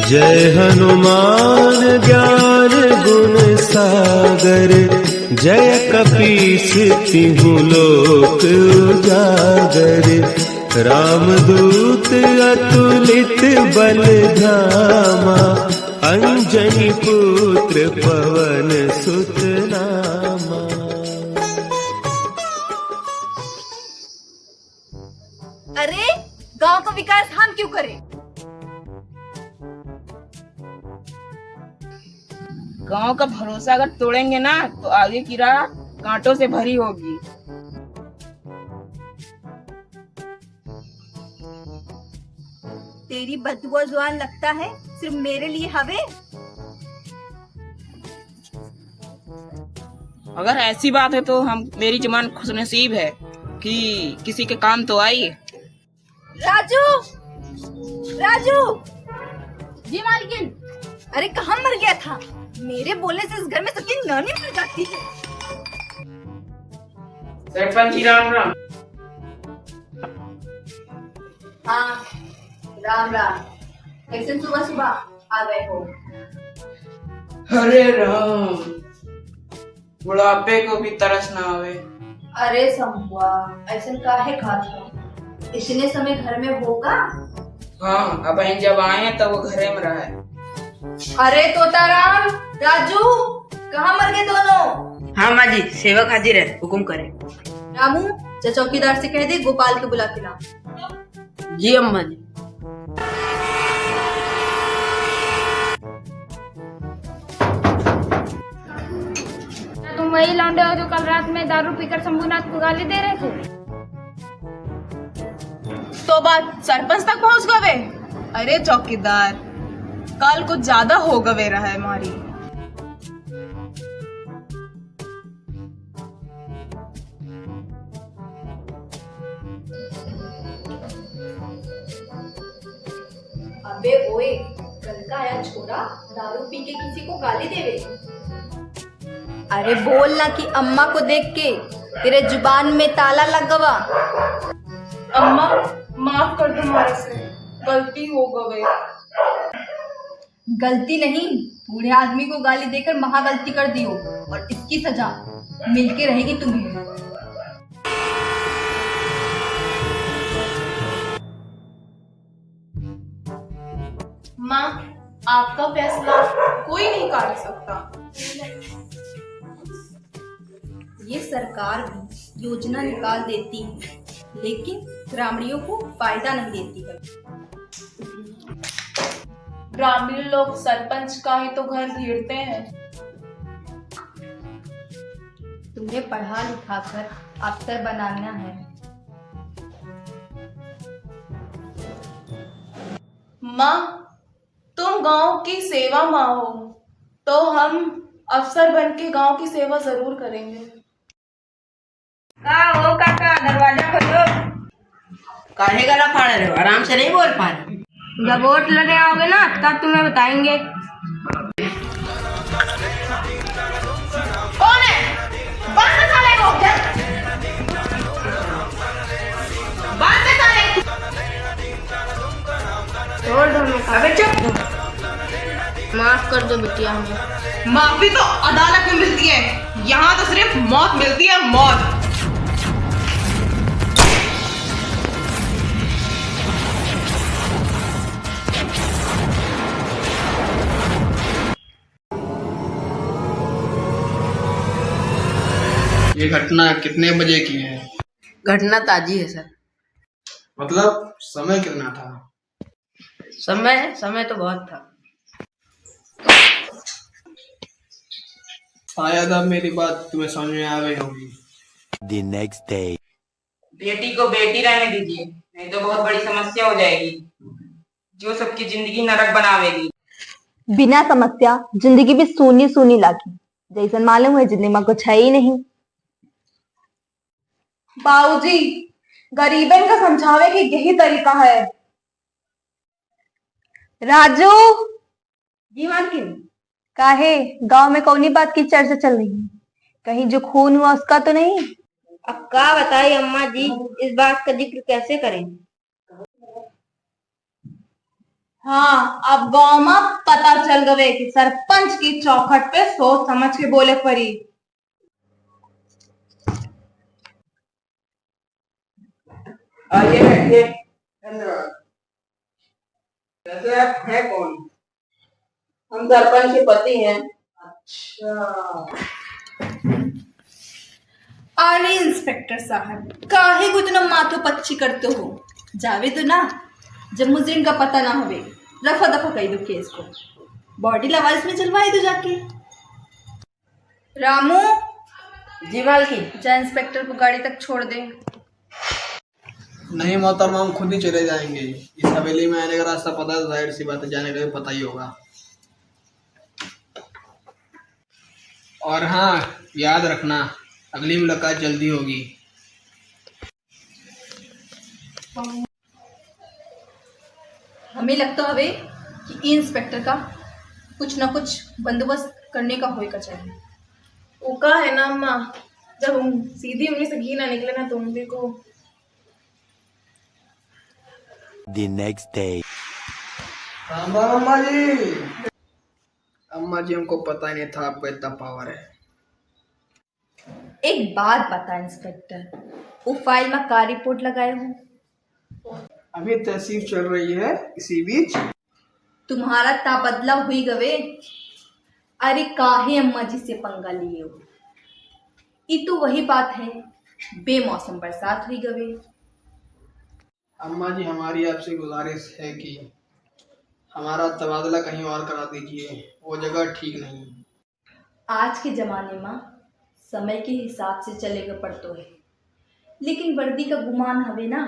जय हनुमान ज्ञान गुण सागर, जय कपीस तिहु लोक उजागर। रामदूत अतुलित बल धामा, अंजनी पुत्र पवन सुत नामा। अरे गांव का विकास हम क्यों करें? गांव का भरोसा अगर तोड़ेंगे ना तो आगे की राह कांटों से भरी होगी। तेरी बदबुआ जुबान लगता है सिर्फ मेरे लिए हवे। अगर ऐसी बात है तो मेरी जुबान खुशनसीब है कि किसी के काम तो आई। राजू, राजू। जी मालकिन। अरे कहाँ मर गया था? मेरे बोलने से इस घर में सबकी नानी मर जाती है। सरपंच जी राम राम। हाँ राम राम। कैसे सुबह सुबह आ गए हो? अरे राम, बुढ़ापे को भी तरस ना आवे। अरे संबुआ, ऐसा काहे खात हो? इतने समय घर में होगा? हाँ, अब जब आए हैं तब वो घरे में रहा है। अरे तोताराम, राजू, कहाँ मर गए दोनों? हाँ माँ जी, सेवक हाजिर है, हुकुम करें। रामू, चौकीदार से कह दे गोपाल के बुला के ला। जी अम्मा जी। तुम वही लौंडे हो जो कल रात में दारू पीकर शंभूनाथ को गाली दे रहे थे? तो बात सरपंच तक पहुंच गए? अरे चौकीदार, कल कुछ ज्यादा हो गवे रहा है मारी। अबे ओए, कल का आया छोरा दारू पी के किसी को गाली देवे। अरे बोल ना कि अम्मा को देख के तेरे जुबान में ताला लग गवा। अम्मा माफ कर दो हमारे से, गलती हो गवे। गलती नहीं, बूढ़े आदमी को गाली देकर महा गलती कर दियो और इसकी सजा मिलके रहेगी तुम्हें। माँ, आपका फैसला कोई नहीं काट सकता। ये सरकार भी योजना निकाल देती है, लेकिन ग्रामीणों को फायदा नहीं देती है। ग्रामीण लोग सरपंच का ही तो घर घेरते हैं। तुम्हें पढ़ा लिखा कर अफसर बनाना है। माँ, तुम गांव की सेवा माँ हो, तो हम अफसर बन के गांव की सेवा जरूर करेंगे। हो काका, दरवाजा खोलो। काहे गला फाड़ रहे हो? आराम से नहीं बोल पा रहे? जब वोट लगे आओगे ना तब तुम्हें बताएंगे। कौन है? बांध दे साले को। बांध दे साले। छोड़ दो। अबे चुप। माफ कर दो बिटिया हमें। माफी तो अदालत में मिलती है, यहाँ तो सिर्फ मौत मिलती है, मौत। ये घटना कितने बजे की है? घटना ताजी है सर। मतलब समय कितना था? समय तो बहुत था। शायद अब मेरी बात तुम्हें समझ में आ गई होगी। The next day. बेटी को बेटी रहने दीजिए, नहीं तो बहुत बड़ी समस्या हो जाएगी जो सबकी जिंदगी नरक बनावेगी। बिना समस्या जिंदगी भी सूनी सूनी लागी, जैसन मालूम है जिंदगी में कुछ है ही नहीं। बाबूजी, गरीबन का समझावे की यही तरीका है। राजू, जी मालकिन। काहे गांव में कौनी बात की चर्चा चल रही है? कहीं जो खून हुआ उसका तो नहीं? अब क्या बताइए अम्मा जी, इस बात का जिक्र कैसे करें? हाँ, अब गांव में पता चल गए कि सरपंच की चौखट पे सोच समझ के बोले पड़ी। आइए बैठिए। धन्यवाद। वैसे आप हैं कौन? हम सरपंच के पति हैं। अच्छा। अरे इंस्पेक्टर साहब, काहे को इतना माथो पच्ची करते हो? जावे तो ना, जब मुजरिम का पता ना होवे रफा दफा कही दो केस को, बॉडी लवारिस में चलवाई दो जाके। रामू, जी मालकिन। जा इंस्पेक्टर को गाड़ी तक छोड़ दे। नहीं मोहतरमा, हम खुद ही चले जाएंगे। इस हवेली में आने का रास्ता पता है तो जाहिर सी बात है जाने का भी पता ही होगा। और हाँ, याद रखना अगली मुलाकात जल्दी होगी। हमें लगता हवे कि इंस्पेक्टर का कुछ ना कुछ बंदोबस्त करने का होएगा चाहिए। वो का है ना अम्मा, जब हम सीधी उंगली से घी ना निकले ना तो उंगली को। The next day. Ram Ram अम्मा जी। अम्मा जी, हमको पता ही नहीं था आपको इतना पावर है। एक बात बता इंस्पेक्टर, वो फाइल में का रिपोर्ट लगाए हो? अभी तहसील चल रही है, इसी बीच तुम्हारा तबादला हुई गवे। अरे काहे अम्मा जी से पंगा लिए हो? ये तो वही बात है, बेमौसम बरसात हुई गवे। अम्मा जी, हमारी आपसे गुजारिश है कि हमारा तबादला कहीं और करा दीजिए, वो जगह ठीक नहीं है। आज के जमाने में समय के हिसाब से चलेगा पड़तो है, लेकिन वर्दी का गुमान हवे ना।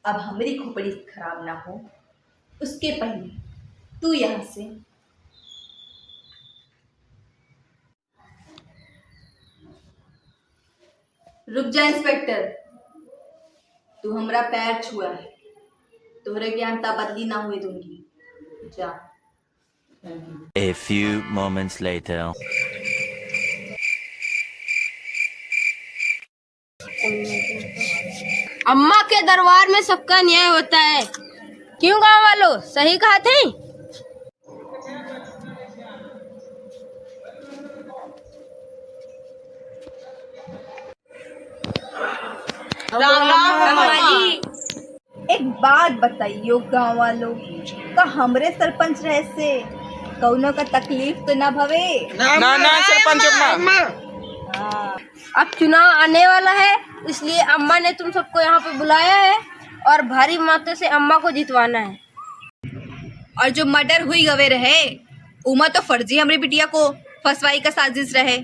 अब हमारी खोपड़ी खराब ना हो उसके पहले तू यहाँ से रुक जा। इंस्पेक्टर, तू हमरा पैर छुआ है, तोहरे ज्ञान तबदली ना हुए दूंगी। जा। A few moments later. अम्मा के दरबार में सबका न्याय होता है। क्यों गाँव वालों, सही कहा थे? राम राम अम्मा जी। एक बात बताइयो गाँव वालों, का हमरे सरपंच रहे से कौनो का तकलीफ तो ना भवे? ना सरपंच अम्मा। अब चुनाव आने वाला है, इसलिए अम्मा ने तुम सबको यहाँ पे बुलाया है और भारी मात्रा से अम्मा को जितवाना है। और जो मर्डर हुई गवे रहे, उमा तो फर्जी हमरी बिटिया को फंसवाई का साजिश रहे।